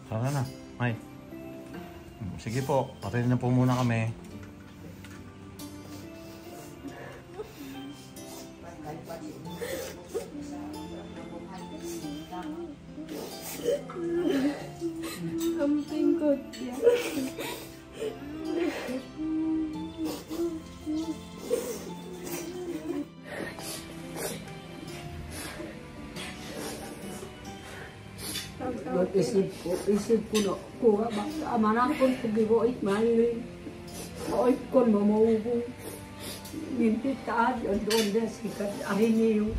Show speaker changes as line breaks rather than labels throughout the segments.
Tara na, May. Sige po, patayin na po muna kami.
Something good, yeah.
Isip ko na kuha ba amanakon kugigoit malin oit kon mamubo minti taad doon des sikat ariniyo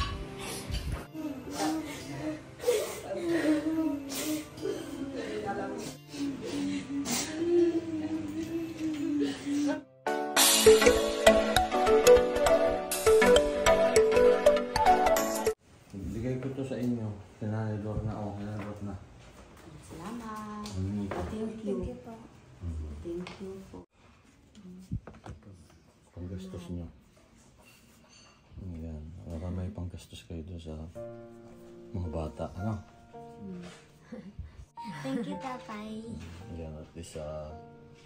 Bigay ko to sa inyo. Pinanidor na ako. Pinanidor na.
salamat thank you po thank you po
Panggastos nyo. Ayan. Para may panggastos kayo doon sa mga bata. Ano?
Thank you, Tatay.
Ayan. At least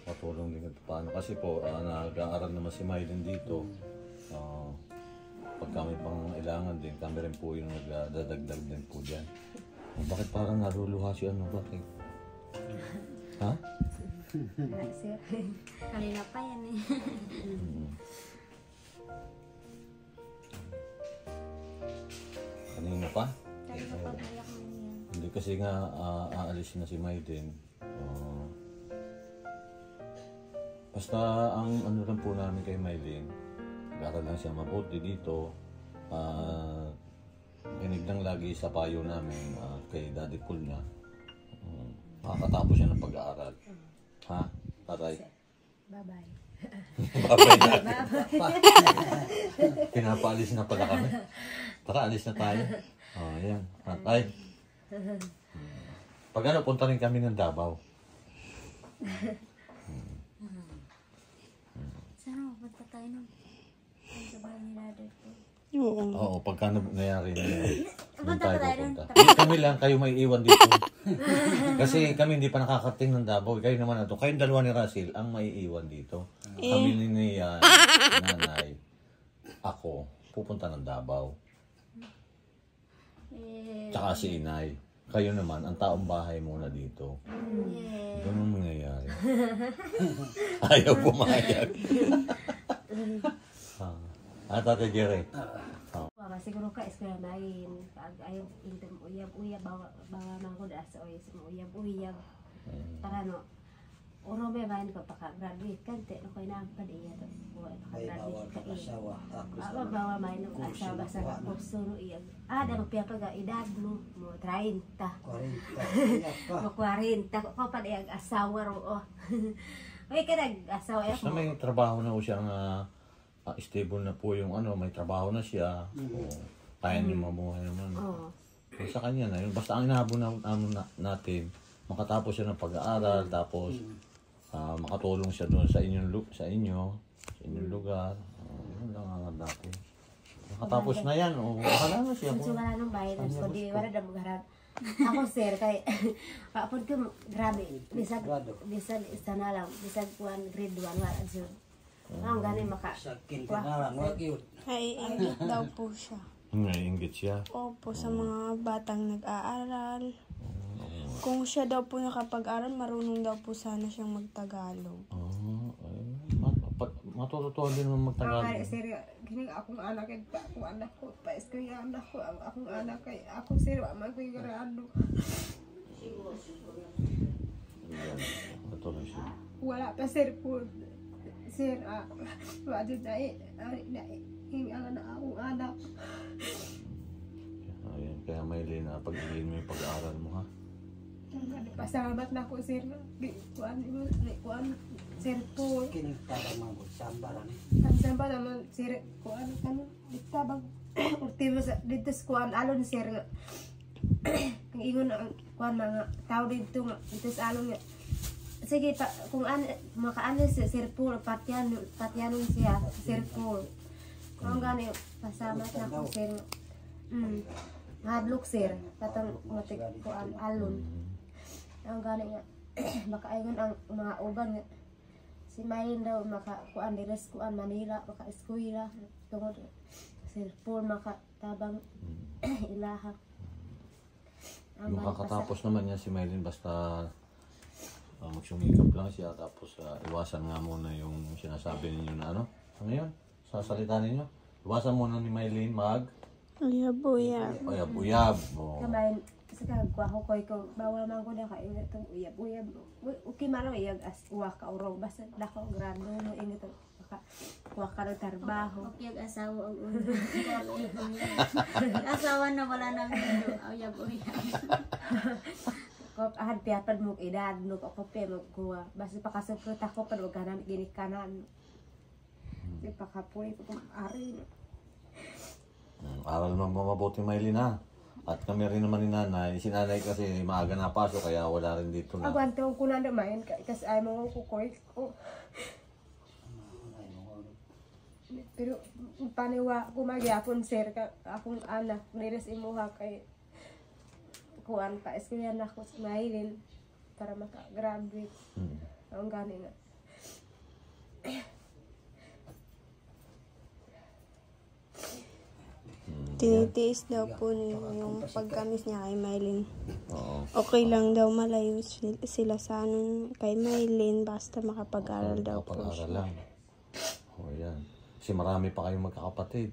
patulong din ito paano. Kasi po, nag-aaral naman si Mylen dito. Pag kami pang kailangan din, kami rin po yung nagdadagdag din po dyan. Bakit parang naruluha si ano? Bakit? Ha?
Sir, kanina pa yan eh.
Kanina pa?
Kanina pa kayak mo yan.
Hindi kasi nga aalis na si Mylen. Basta ang ano lang po namin kay Mylen, nag-aaral lang siya mabuti dito. Kinig lang lagi sa payo namin kay Daddy Cool niya. Makakatapos siya ng pag-aaral. Ha? Tatay?
Bye-bye.
Babay na. Pinapaalis na pala kami. Tara, alis na tayo. Ayan. Tatay. Pag ano, punta rin kami ng Davao.
Sana mapunta tayo nung sa bahay ni Daddy ko.
Oo, pagka nangyari na yun. Doon
Punta
tayo
pa tayo
pupunta.
doon.
Hindi kami lang, kayo may iwan dito. Kasi kami hindi pa nakakarating ng Davao. Kayo naman na to. Kayong dalawa ni Russell ang may iwan dito. Kami ni nanay, ako, pupunta ng Davao. Tsaka si inay. Kayo naman, ang taong bahay muna dito. Ganun mangyayari. Ayaw pumayag. Tatay Jerry.
Siguro ka iskaya main pag ayaw intem uyab-uyab bawa mangkod asa oy uyab-uyab para no oro be main ko paka-graduate kan te no kay na padiya to paka-graduate ka bawa main no asawa sa kurso no iya ada magpiapag edad mo 30 mo 40 ko pa diya asawa ro oy kada asawa
Basta may trabaho na siya nga stable na po yung ano, may trabaho na siya. Kaya niya mamuhay naman. Sa kanya na yun. Basta ang inahabol natin, makatapos siya ng pag-aaral, tapos makatulong siya doon sa inyong lugar. Yun lang ang natin. Makatapos na yan, wala na siya.
Wala nang bayad. So di wala na magharap. Ako sir, kay kapag ko grabe, bisag isa na lang, bisag kuan grade 1 wala jud. Ang gani maka.
sakin ka na lang wag yun
Naiinggit daw po siya.
Naiinggit siya.
Opo, sa mga batang nag-aaral. Kung siya daw po nakapag-aral, marunong daw po sana siyang mag-Tagalog.
Matututuhan din naman mag-Tagalog.
Sir, gini akong anak akong anak ko, pa-eskwela anak ko, akong anak kay ako sir, amang ko yung grado.
Patuloy siya.
Wala pa sir po. Sir, wajud na akong anak.
Ayan, kaya Mylen, pag-ibigin mo yung pag-aaral mo, ha?
Pasalamat na ko sir. Kuan sir po.
kinigtabang mga sambalan
Ang samba naman sir, kuan ditabang ultimo sa dito sa kuan alon sir nga. Ang ingon ang kuan mga tao dito nga dito sa alon nga. Sige pa kung makaano si Sir Paul patyanon siya Sir Paul. Kung gani pasalamat na ko sir. Hadlok sir katong matik kuan alon. Ang gani nga makaingon ang mga uban nga si Maylin daw makakuan dires kuan Manila maka-eskwela tungod cellphone makatabang ilaha.
Makakatapos naman yan si Maylin basta magsumikap lang siya tapos iwasan nga muna yung sinasabi ninyo na ano? Ano yun? Sa salita ninyo? Iwasan muna ni Maylin
Uyab-uyab.
Uyab-uyab. Oh.
Kamain sa kagwaho ko ikaw bawal man ko na ka ingat tong uyab-uyab. Okay man lang iyag as uwa ka urong basta dako grado no ingat maka kuha ka ng trabaho.
Okay, asawa ang ulo. Asawa na wala nang uyab-uyab.
Kung ahad piyapad mo edad no ko pe mo kuha basta pakasupot ako pag wag ganamit gini kanan. Di pakapuy ko pang ari.
Aral naman mabuti Maylin ha. At kami rin naman ni nanay. Si nanay kasi maaga na pasok kaya wala rin dito na.
Agwantong ko na naman kasi ay mo kukoy ko. Pero paniwa ko magyapon sir ka akong anak nires imuha kay kuan pa eskwela na ko sa Maylin para maka-graduate. Ang gani na.
Tinitiis daw po niya yung pagkamis niya kay Maylin.
Oo.
Okay lang daw malayo sila sa ano kay Maylin basta makapag-aral daw po
Kapag-aral
siya.
lang. O yan. Kasi marami pa kayong magkakapatid.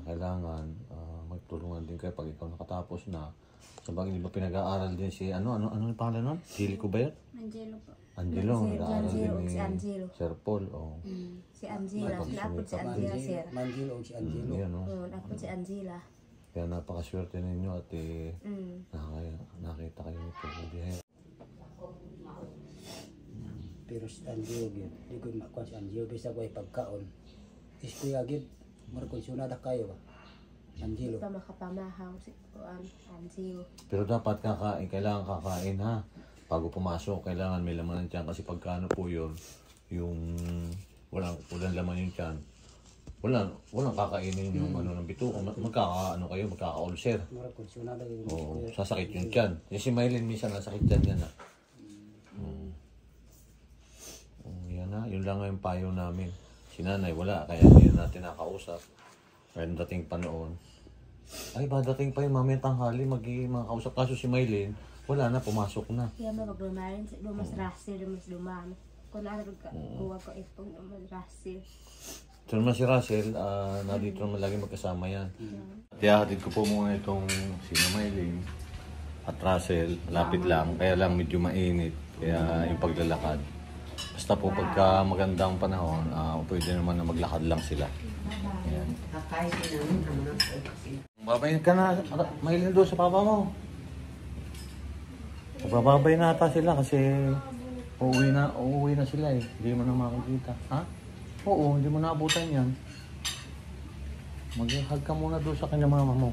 Kailangan magtulungan din kayo pag ikaw nakatapos na. Sabagay di ba pinag-aaral din si ano yung pangalan nun? Hili ko ba yun?
Angelo po.
Angelo. Nag-aaral din ni
Si Angelo.
Sir Paul. Oh.
Si Angela, napod si Angela sir.
Manjilo o si Angelo.
Yan, no?
Napod si Angela.
Kaya napakaswerte ninyo at nakita kayo nito.
Pero si Angelo gid, di ko makuha si Angelo bisa ko ay pagkaon. Iskuya gid, markonsyonada kayo ba? Angelo.
Pa makapamahaw si kuan Angelo.
Pero dapat kakain, kailangan kakain ha. Bago pumasok, kailangan may laman ng tiyan kasi pagkano po yun, yung walang laman yung tiyan. Walang kakainin yung ano ng bituko. Magkaka-ulcer.
Markonsyonada gid.
Oo, sasakit yung tiyan. Yung si Maylin minsan nasakit tiyan yan ha. Yan na, yun lang yung payo namin. Si nanay wala, kaya hindi natin nakausap. Kaya dating pa noon. Ay, ba dating pa yung mamaya tanghali, makakausap. Kaso si Maylin, wala na, pumasok na.
Kaya maglumarin, lumas Russell, lumas lumano. Kung narag ka, kuha ko itong lumas Russell.
Ito naman si Russell, nandito naman lagi magkasama yan. Tiyahatid ko po muna itong si Maylin at Russell. Lapit lang, kaya lang medyo mainit. Kaya yung paglalakad. Basta po pagka magandang panahon, pwede naman na maglakad lang sila. Ayan. Babayin ka na, Maylin doon sa papa mo. Bababay na ata sila kasi uuwi na sila eh. Hindi mo na makikita. Ha? Oo, hindi mo naabutan yan. Mag-hug ka muna doon sa kanya mama mo.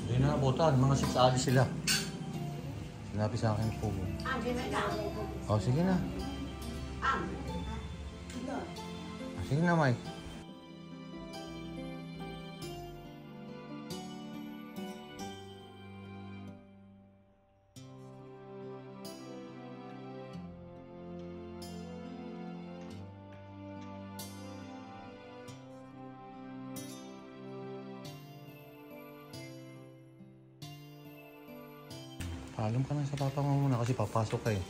Hindi na naabutan. Mga 6 alis sila. Sinabi sa akin po. Oh, sige na. Sige na, Mike. Paalam ka na sa papa mo muna kasi papasok ka eh.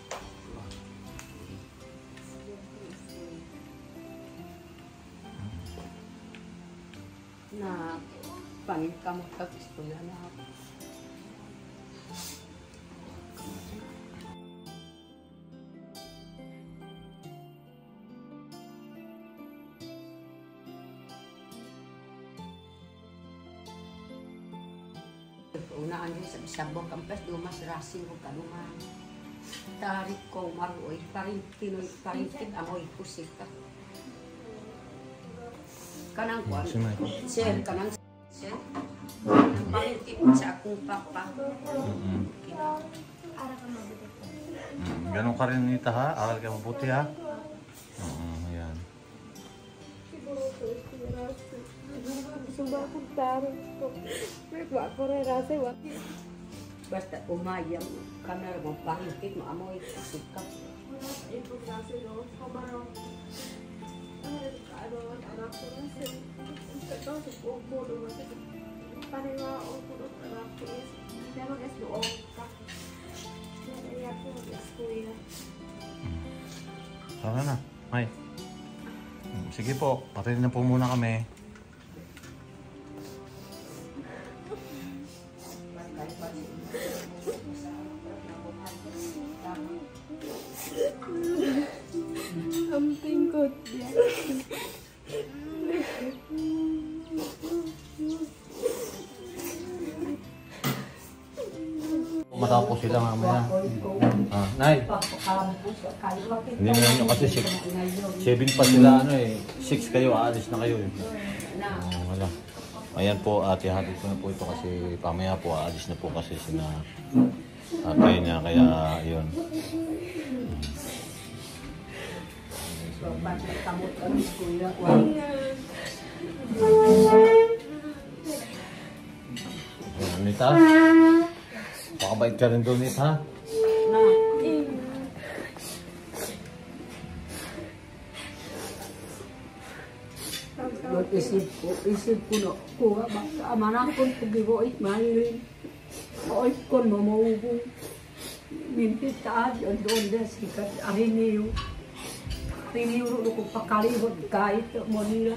Na pangit ka magkakiskuya na ako. Unaan din sa Sabong Kampas, dumas Russell ko kaluman. Tarik ko maroy, parin Pinoy, parin kit amoy kusika. Kanang kuan,
Si Mike.
sir, kanang sir. Pangiti po sa akong papa.
Ara ka mabuti.
Ganun ka rin, Nita, ha? Aral ka mabuti, ha? Ayan.
Basta umayang kamera mo, pangiti mo, amoy sikap.
Tara na, May. Sige po, patayin na po muna kami.
Ang tingkot niya.
Matapos sila mamaya. Nay, hindi na nyo kasi 7 pa sila, 6 kayo, aalis na kayo. Wala. Ayan po, ate-hatid ko na po ito kasi pamaya po, aalis na po kasi sina ate niya, kaya yun. Nita? Pakabait ka rin doon, Nita?
Isip ko no, kuha ba, amanakon ko giboit mahirin. Oit kon mamaubo. Mintit taad, doon des, ikat ariniyo. Ariniyo ro ko pakalibot kahit mo nila.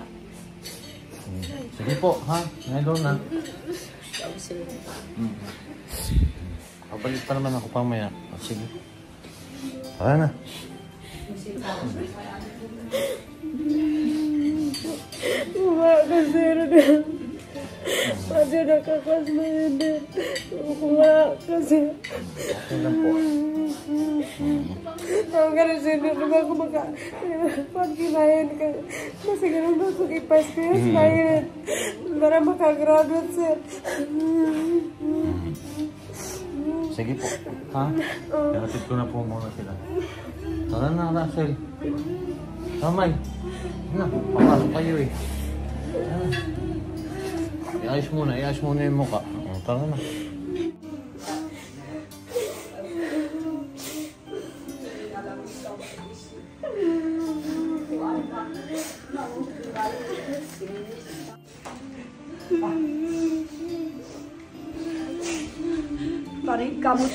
Sige po, ha? Ngayon na. Pabalik pa naman ako pamaya. Sige. Tara na.
Wala kasi rin. Pwede nakakasmayan din. Wala kasi.
Okay lang po.
Ang ganun sir, nung ako pag-kinayan ka, kasi ganun ba kung ipas ko yung smile para makagraduate sir.
Sige po. Ha? Pinatid ko na po muna sila. Tara na, Russell. Tamay. Na, papasok kayo eh. Iayos muna yung mukha. Tara na.
Paring kamot.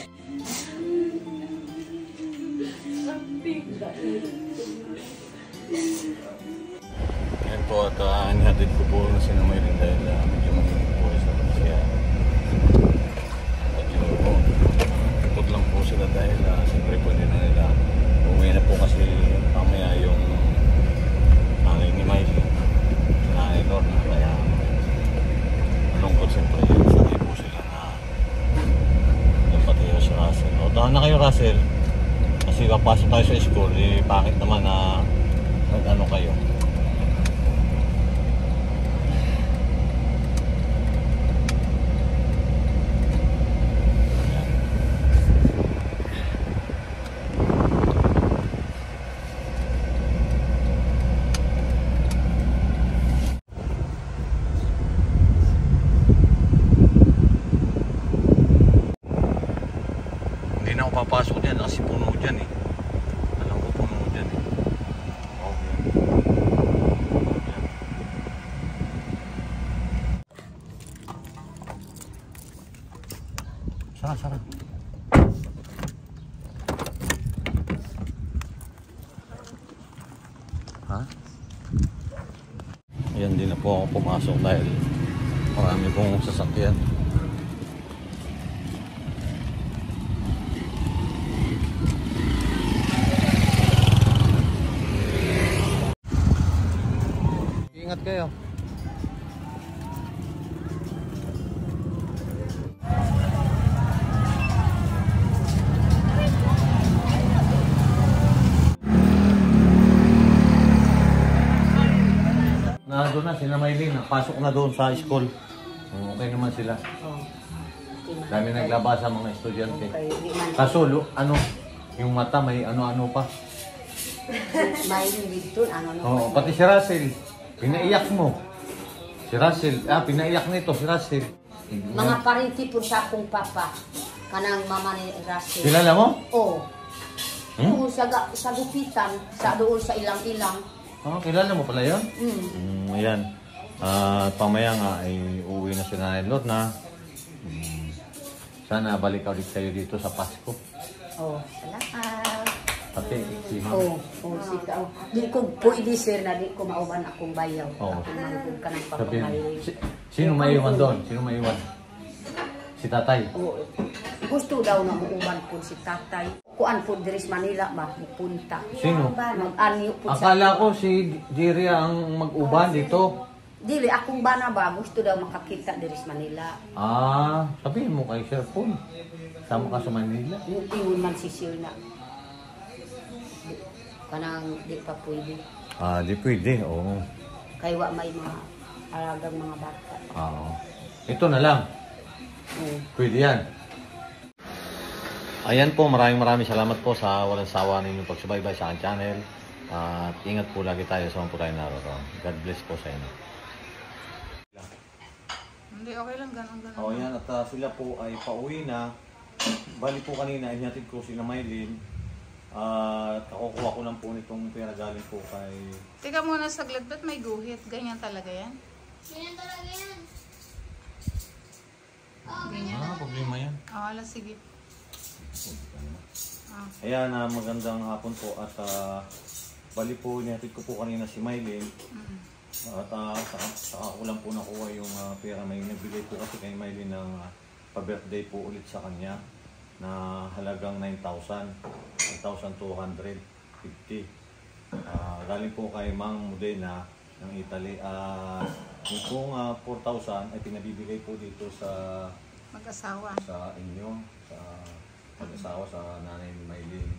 Yan po at inihatid ko po na sinamayin dahil medyo mahinig po sa siya. At yun po, ikot lang po sila dahil siyempre po din na nila. Umuwi na po kasi mamaya yung nanay ni Miley, si nanay Lorna. Kaya malungkot siyempre yun. Sanay po sila na yung pati si Russell. O, dahan na kayo Russell. Kasi kapasok tayo sa school, bakit naman na nag-ano kayo? Hindi na ako papasok dyan kasi puno dyan eh. Alam ko puno dyan eh. Okay. Sara. Ha? Ayan, din na po ako pumasok dahil marami pong sasakyan. Ingat kayo. Doon na, sina Maylin, pasok na doon sa school. Okay naman sila.
Oh.
Dami naglabas sa mga estudyante.
Okay, di man.
Kaso, ano, yung mata may ano-ano pa.
May dito, ano no.
Oo, pati si Russell. Pinaiyak mo. Si Russell. Pinaiyak nito si Russell.
Mga parenti po sa akong papa. Kanang mama ni Russell.
Kilala mo?
Oo.
Hmm?
Oo, sa gupitan, sa doon sa ilang-ilang.
Kilala mo pala yun?
Mm.
Ayan. Pamaya nga ay uuwi na si Nanay Lorna. Sana balik ulit kayo dito sa Pasko.
Oh, salamat.
Pati si Ma'am.
Sika. Di ko pwede sir na di ko mauban akong bayaw.
Oo.
Ako manugod ka ng
Sabihin,
papamayo.
sino maiwan doon? Sino maiwan? Si tatay.
Oo. Gusto daw na muuban po si tatay. Kuan po diris Manila ba? Pupunta.
Sino?
Mag-anyo po sa...
Akala ko si Jerry ang mag-uban dito.
Dili, akong bana ba? Gusto daw makakita diris Manila.
Sabihin mo kay Sir Paul. Sama ka sa Manila.
Yung ingon man si Sir na. Kanang di pa pwede.
Di pwede. Oo.
Kaya wa may mga alagang mga bata.
Ito na lang. Pwede yan. Ayan po, maraming salamat po sa walang sawa ninyong pagsubaybay sa aking channel. At ingat po lagi tayo sa mga po tayo naroon. God bless po sa inyo.
Hindi, okay lang, ganun.
Yan, at sila po ay pauwi na. Bali po kanina, inyatid ko sila Maylin. At kakukuha ko lang po nitong pera galing po kay...
Teka muna saglit, ba't may guhit? Ganyan talaga yan?
Ganyan talaga yan.
Problema yan.
Wala, sige.
Ayan, magandang hapon po at bali po, inyatid ko po kanina si Maylin. At saka ko lang po nakuha yung pera. May nagbigay po kasi kay Maylin ng pa-birthday po ulit sa kanya na halagang 9,250. Galing po kay Mang Modena ng Italy. Yung pong 4,000 ay pinabibigay po dito sa
Mag-asawa.
sa inyo, sa mag-asawa, sa nanay ni Maylin.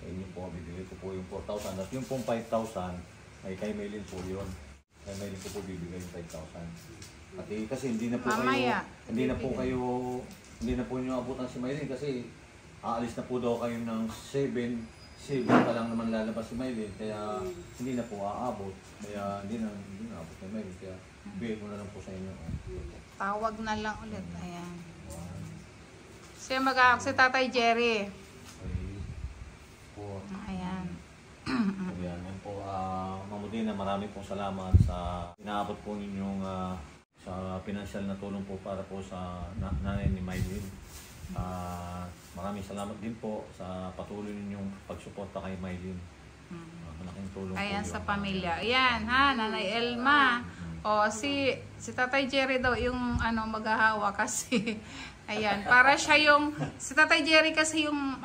Sa inyo po, bibigay ko po yung 4,000. At yung pong 5,000 ay kay Maylin po yun. Kay Maylin ko po bibigay yung 5,000. At kasi hindi na po
Mamaya,
kayo, hindi na po nyo abutan si Maylin kasi aalis na po daw kayo ng 7 pa lang naman lalabas si Maylin. Kaya hindi na po aabot. Kaya hindi na aabot kay Maylin. Kaya bigay ko na lang po sa inyo.
Tawag na lang ulit. Ayan. Siya si Tatay Jerry. Ayan.
Ayan, yan po. Mamudina, maraming pong salamat sa inaabot po ninyong sa financial na tulong po para po sa nanay ni Maylin. Maraming salamat din po sa patuloy ninyong pagsuporta kay Maylin. Malaking tulong
Ayan
po
sa
yun.
pamilya. Ayan ha, Nanay Elma. Si Tatay Jerry daw yung maghahawa kasi ayan, para siya yung si Tatay Jerry kasi yung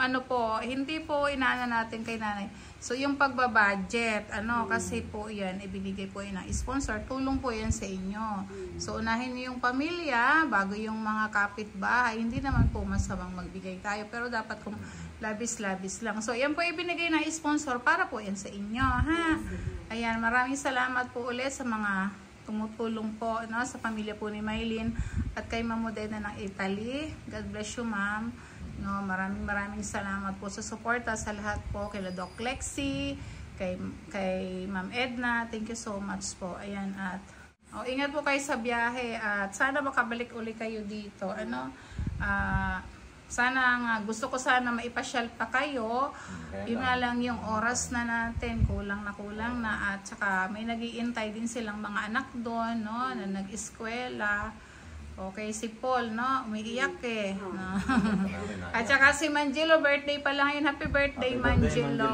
hindi po inaano natin kay nanay. So yung pagbabudget, kasi po yan, ibinigay po yan ng sponsor, tulong po yan sa inyo. So unahin niyo yung pamilya, bago yung mga kapitbahay, hindi naman po masamang magbigay tayo, pero dapat kung labis-labis lang. So yan po ibinigay ng sponsor para po yan sa inyo, ha? Ayan, maraming salamat po ulit sa mga tumutulong po sa pamilya po ni Maylin at kay Ma'am Modena ng Italy. God bless you, ma'am. Maraming salamat po sa suporta sa lahat po, kay Doc Lexi, kay Ma'am Edna. Thank you so much po. Ayan, at ingat po kayo sa biyahe at sana makabalik uli kayo dito. Sana nga, gusto ko sana maipasyal pa kayo. Yun nga lang yung oras na natin, kulang na at saka may nag-iintay din silang mga anak doon, na nag-eskwela. Okay, si Paul, umiiyak At saka si Manjilo, birthday pa lang yun. Happy birthday, Manjilo.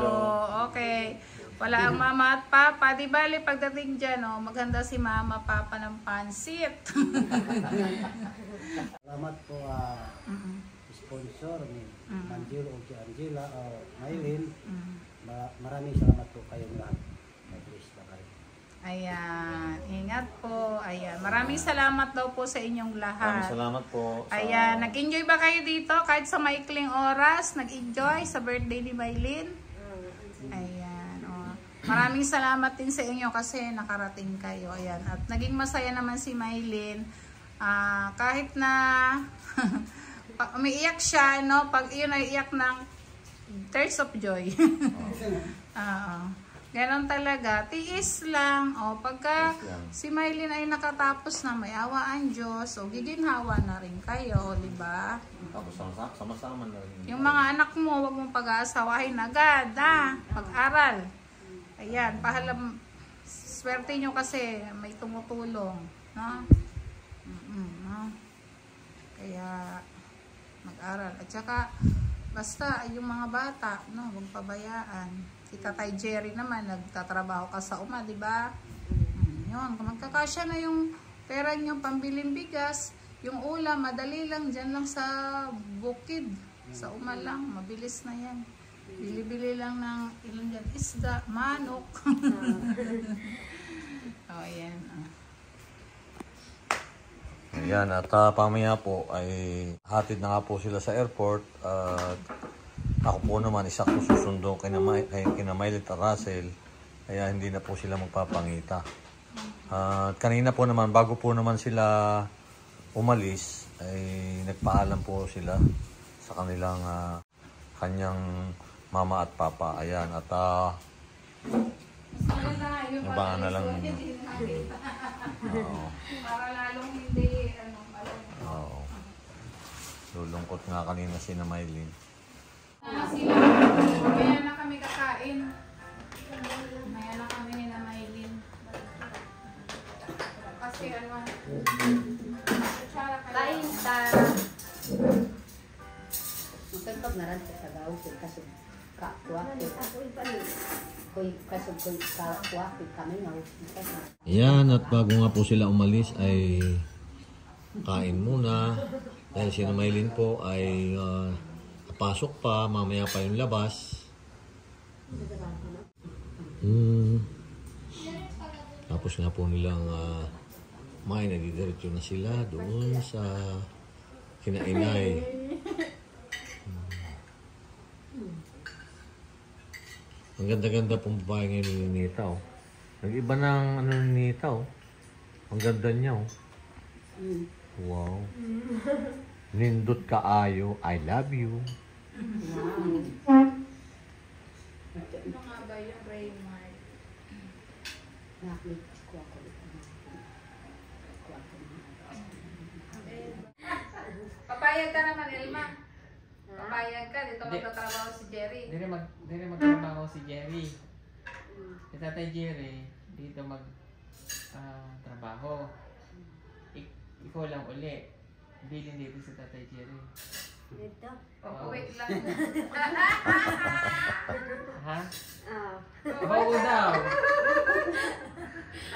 Okay. Wala ang mama at papa. Di bali, pagdating dyan, maganda si mama, papa ng pansit.
Salamat po sponsor ni Manjilo o si Angela o Maylin. Maraming salamat po kayong lahat.
Ayan, ingat po. Ayan, maraming salamat daw po sa inyong lahat.
Maraming salamat po.
Ayan, nag-enjoy ba kayo dito kahit sa maikling oras? Nag-enjoy sa birthday ni Maylin? Ayan, maraming salamat din sa inyo kasi nakarating kayo. Ayan, at naging masaya naman si Maylin. Kahit na umiiyak siya, no? Pag yun ay iyak ng tears of joy. Ganon talaga. Tiis lang. Pagka si Mylene ay nakatapos na, may awaan Diyos, giginhawa na rin kayo, di ba?
Tapos sama-sama na rin.
Yung mga anak mo, wag mong pag-aasawahin agad, pag-aral. Ayan, pahalam, swerte nyo kasi may tumutulong, no? No? Kaya, mag-aral. At saka, basta, yung mga bata, no, huwag pabayaan. Si Tatay Jerry naman, nagtatrabaho ka sa uma, di ba? Yun, kung magkakasya na yung pera nyo, pambiling bigas, yung ulam, madali lang, dyan lang sa bukid. Sa uma lang, mabilis na yan. Bili-bili lang ng ilan dyan, isda, manok. Ayan.
Ayan, at pamaya po ay hatid na nga po sila sa airport. At ako po naman, isa ko susundo kina Mylene at Russell. Kaya hindi na po sila magpapangita. At kanina po naman, bago po naman sila umalis, ay nagpaalam po sila sa kanilang kanyang mama at papa. Ayan, at nabangan na lang ninyo.
Para lalong hindi,
Oo. Lulungkot nga kanina si na Mylene.
Sila, mamaya na kami kakain. Mamaya na kami ni na Mylene. Kasi
Kain ta. Magkantog na rin sa gaw ko kasi kakuwakit. Koy kasi koy kakuwakit kami nga.
Yan, at bago nga po sila umalis ay kain muna. Dahil si na Mylene po ay pasok pa, mamaya pa yung labas. Tapos nga po nilang may nadidiretso na sila doon sa kinainay. Ang ganda-ganda pong babae ngayon ni Nita, oh. Nag-iba ng ano ni Nita, oh. Ang ganda niya, oh. Wow. Nindot kaayo, I love you.
ano nga ba yung Raymart? Papayag ka naman, Elma. Papayag ka, dito magtatrabaho si Jerry.
Hindi magtrabaho si Jerry. Si Tatay Jerry, dito trabaho. Ikaw lang uli. Bilin dito si Tatay Jerry.
Dito.
Wait lang.
Ha? Oo daw.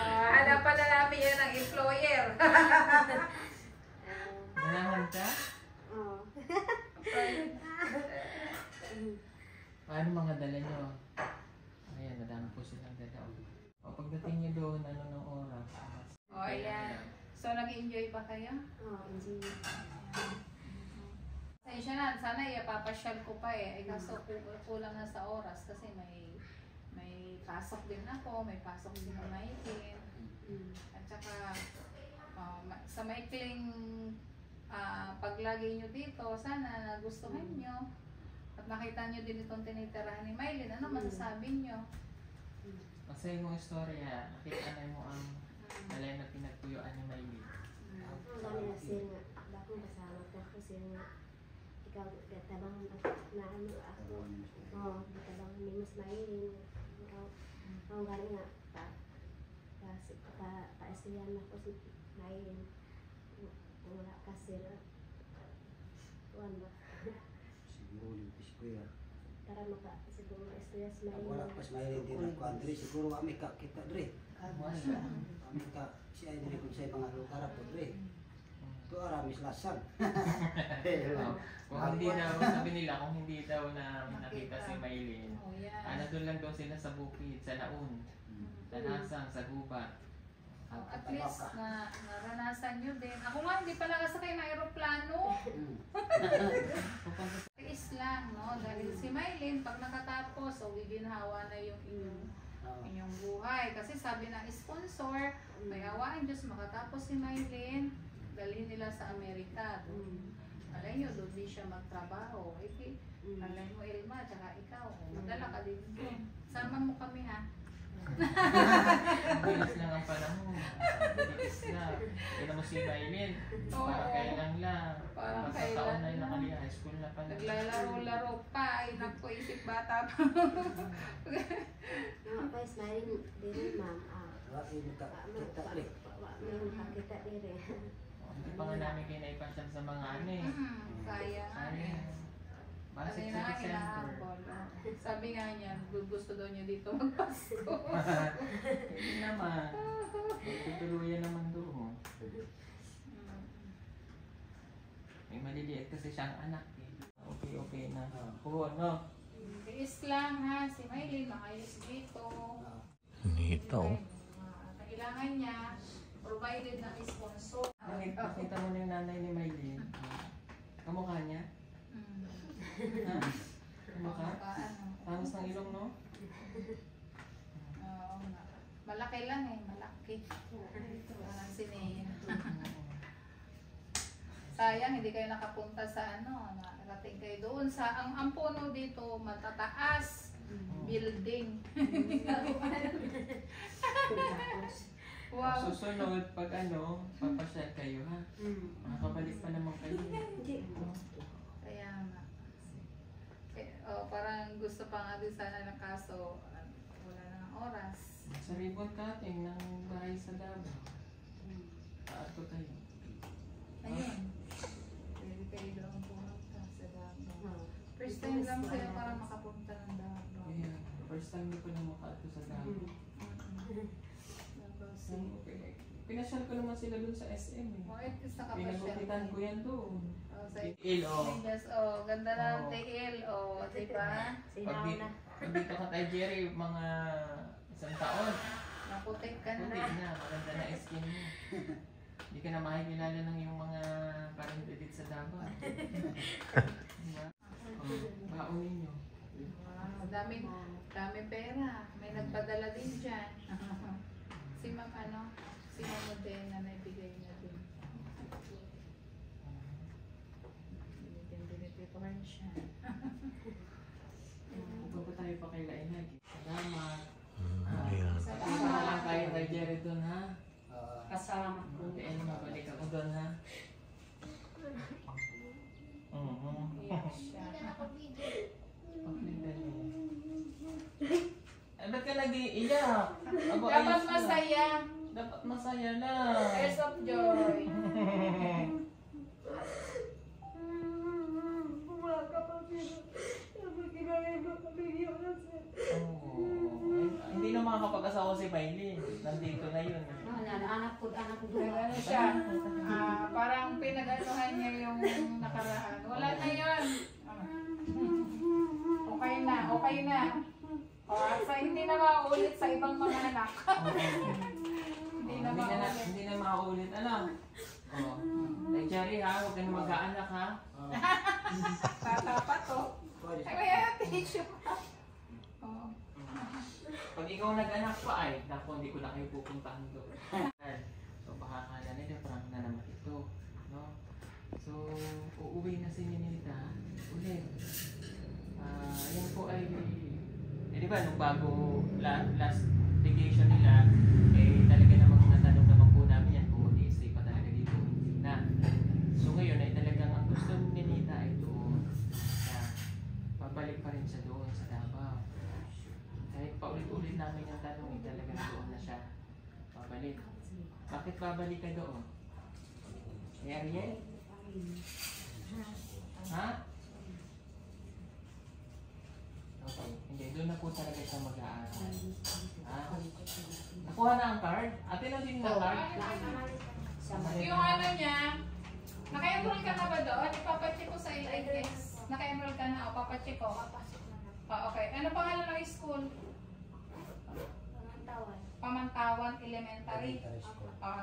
Hanapan na namin yan ng employer.
Ganahan ka? Paano mga dala nyo? Ayan, madami po silang dala. Pagdating nyo doon, ng oras?
Ayan. So, nag-enjoy ba kayo?
Enjoy.
Pasensya na, sana ipapasyal ko pa eh. Kaso kulang na sa oras kasi may pasok din ako, may pasok din na Mylene. At saka, sa maikling paglagay nyo dito, sana nagustuhan nyo. At nakita nyo din itong tinitirahan ni Mylene. Ano masasabi nyo?
Masaya mong istorya, nakita na mo ang alay na pinagtuyuan ni Mylene.
Dami na siya nga. Bakong kasama ko ako siya nga. Ikaw, gatabang na ano ako. Gatabang ni Mas Mylene. Ikaw, ang gano'n nga. Paasiyan ako si Mylene. Wala kasi na. Kuwan ba?
Siguro limpis ko yan.
Para siguro istorya si Mylene.
Wala pa si Mylene din ako, Andre. Siguro kami kakita, Dre. Kami ka, si Andre kung sa'yo mga lukara po, Dre. Ito aramis lasag.
Kung hindi daw, sabi nila, kung hindi daw na nakita si Mylene, doon lang daw sila sa bukid, sa Naun, sa Nasang, sa Gubat.
At least naranasan nyo din. Ako nga hindi pala kasakay ng aeroplano. Tiis lang, no? Dahil si Mylene, pag nakatapos, giginhawa na yung inyong buhay. Kasi sabi ng sponsor, may awaan Diyos makatapos si Mylene. dalhin nila sa Amerika. Alay nyo, doon din siya magtrabaho. Alay mo, Elma, tsaka ikaw. Magdala ka din doon. Sama mo kami ha.
Bilis lang ang panahon. Bilis na. Kaya mo si Maylin. Para kailan lang.
Parang
Magkataon
kailan
na yung
lang.
nakali high school na pala.
Naglalaro-laro pa. Ay, naku, isip bata pa.
Mga pa smiling diri ma'am. Meron kakita diri.
Hindi pa nga namin kayo naipansyal sa mga ano eh.
Kaya nga eh.
Basic
Sabi
sa
na,
December.
inahabol. Sabi nga niya, gusto daw niya dito magpasko.
Hindi naman. Magtutuluyan naman doon. May maliliit kasi siyang anak eh. Okay na. Oo, no?
Tiis lang ha, si Maylin, maayos dito.
Nita, oh.
Kailangan niya, provided na sponsor.
Nakita mo na yung nanay ni Maylin. Kamukha niya? Ha? Kamukha? Tangos ng ilong, no?
Oo nga. Malaki lang eh, malaki. Parang sineya. Sayang, hindi kayo nakapunta sa ano, nakarating kayo doon. Ang puno dito, matataas. Building. Wow.
Susunod, pag ano, papasyal kayo ha. Makakabalik pa naman kayo.
Kaya nga. Parang gusto pa nga din sana ng kaso, wala na ng oras.
Sa ribbon cutting ng bahay sa Davao. Ato tayo.
Ayun. Pwede kayo doon pumunta sa Davao. First time lang sila para makapunta ng Davao.
Yeah, first time ko na makaato sa Davao.
Okay.
Pinasyal ko naman sila dun sa SM eh.
At least nakapasyal.
Pinagupitan ko yan doon.
Sa
Ilo.
ganda na ng TL, diba?
Pag dito ka tayo, Jerry, mga isang taon.
Naputik ka
Puti
na.
na, maganda na skin mo. Hindi ka na makikilala ng yung mga parang edit sa Davao. Diba? Baon ninyo.
Dami pera. May nagpadala din dyan. Si Ma'am Modena na ibigay niya din. Binitituhan siya.
Bago tayo pa kay Lainag. Salamat.
Ayan.
Kasama lang tayo kay Jerry doon ha.
Kasama ko.
Kaya ano, mabalik ako doon ha.
Iyak siya.
Paklitan niya. Eh, ba't ka nag-iiyak? Abo,
Dapat
ayos na.
masaya.
Dapat masaya na.
Tears of joy.
Wala ka pa sila. Sabi kinain mo kami yun na sir.
Oo. Hindi na makakapag-asawa si Maylin. Nandito na yun.
Anak ko.
Ano siya? Parang pinag-anuhan niya yung nakaraan. Wala na yun. Okay na. Hindi na mauulit sa ibang mga anak. Hindi na mauulit.
Hindi na makaulit. Ano? Oh. Like Jerry ha, huwag ka na mag-aanak ha.
Tata pa to. Ay, may tissue pa. Oo.
Pag ikaw nag-anak pa ay, naku, hindi ko na kayo pupuntahan doon. So baka kala nila parang na naman ito. No? So, uuwi na si Ninita ulit. Yan po ay, di ba, nung bago last vacation nila, eh talaga namang natanong naman po namin yan kung mag-i-stay pa talaga dito. Hindi na. So ngayon ay talagang ang gusto ni Ninita ay doon. Pabalik pa rin siya doon sa Davao. Kahit paulit-ulit namin yung tanong, talagang doon na siya pabalik. Bakit babalik ka doon? Ariel? Ha? Okay, hindi. Doon na po talaga siya mag-aaral. Ha? Nakuha na ang card? Ate na din na card?
Yung ano niya, naka-enroll ka na ba doon? Ipapacheck ko sa LIS. Naka-enroll ka na o papacheck ko? Okay. Ano pangalan ng school? Pamantawan Elementary.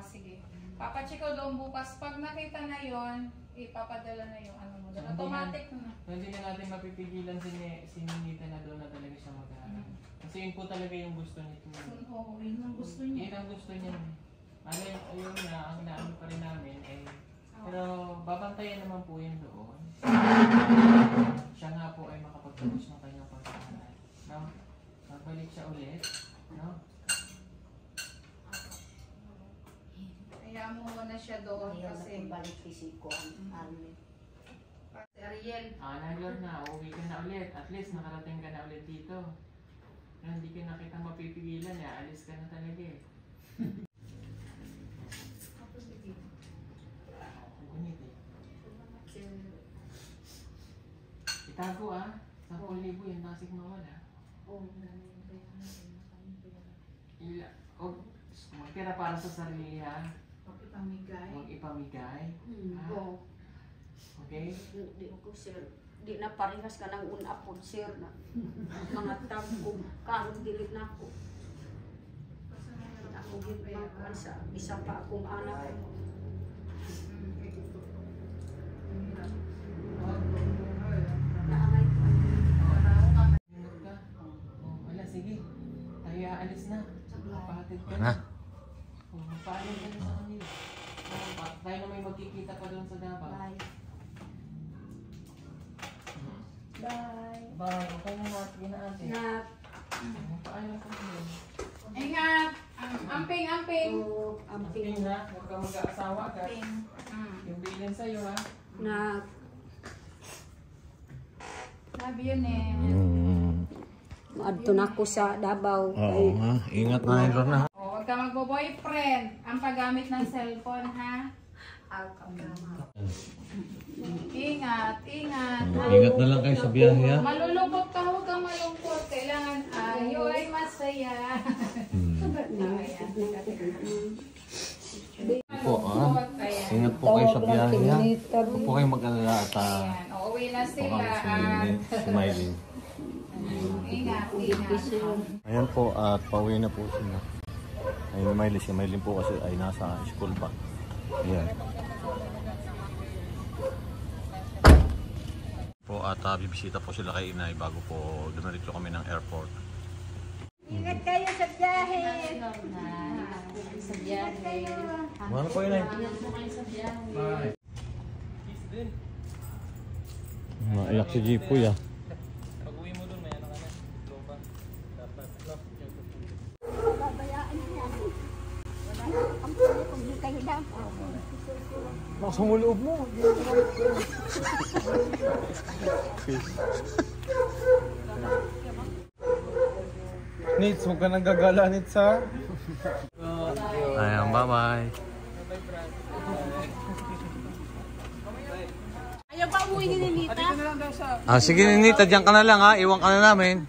Sige. Papacheck ko doon bukas. Pag nakita na yon, ipapadala na yung ano mo. Automatic na.
Hindi na natin mapipigilan si Ninita na doon na talaga siya mag-aaral. Kasi yun po talaga yung gusto nito.
Oo, yun ang gusto niya.
Yun ang gusto niya. Ayun nga, ang inaano pa rin namin ay, pero babantayan naman po yun doon. Siya nga po ay makapagtapos ng kanyang pag-aaral. No? Magbalik siya ulit. No?
Kaya mo na siya doon kasi
balik si Armin.
si Ariel.
Nag-learn na, uuwi ka na ulit. At least nakarating ka na ulit dito. Hindi ka nakita mapipigilan, alis ka na talaga eh. Gunit eh. Itago 10,000 yung nasig mawala. Magtira para sa sarili
Huwag ipamigay.
Huwag ipamigay. Okay?
Di ko sir. Di na parehas ka ng unapon sir na mga tagong karong dilit na ako. Ako gitmakuan sa isa pa akong anak. Naangay ko.
Wala, sige. Tayo alis na. Pahatid ka
Na?
Paalam ka na sa kanila. Tayo na may magkikita pa doon sa Davao.
Bye.
Bye. Bye. Okay na natin na ate. Paalam ka na.
Ingat! Amping, amping!
Amping na. Huwag ka mag-aasawa ka. Yung bilin sa'yo ha.
Na
Sabi yun eh.
maadto na ako sa Davao.
Oo nga, ingat na yun na.
Huwag ka magbo-boyfriend. Ang paggamit ng cellphone, ha? Ingat, ingat.
Ingat na lang kayo sa biyahe ha.
Malulungkot ka, huwag kang malungkot. Kailangan tayo ay masaya.
Po, ingat po kayo sa biyahe ha. Huwag po kayo mag-alala at
Ayan, uuwi na sila.
smiling.
Ingat, ingat.
Ayan po at pauwi na po sila. Ayun, si Maylin po kasi ay nasa school pa. Ayan. Po at bibisita po sila kay Inay bago po dumiretso kami ng airport.
Ingat kayo sa biyahe.
Sa biyahe.
Ano po Inay?
Ingat po kayo sa biyahe.
Bye. Kiss din.
Maiyak si Jipoy ah.
Pag uwi mo doon, may ano ka na. Tropa. Dapat.
Babayaan niya. Wala ang pwede kung di kayo lang.
Nasa mo loob mo.
Nits, huwag ka nang gagala, Nits ha?
Ayan, bye-bye.
Ayaw pa umuwi ni Ninita?
Sige Ninita, dyan ka na lang ha. Iwan ka na namin.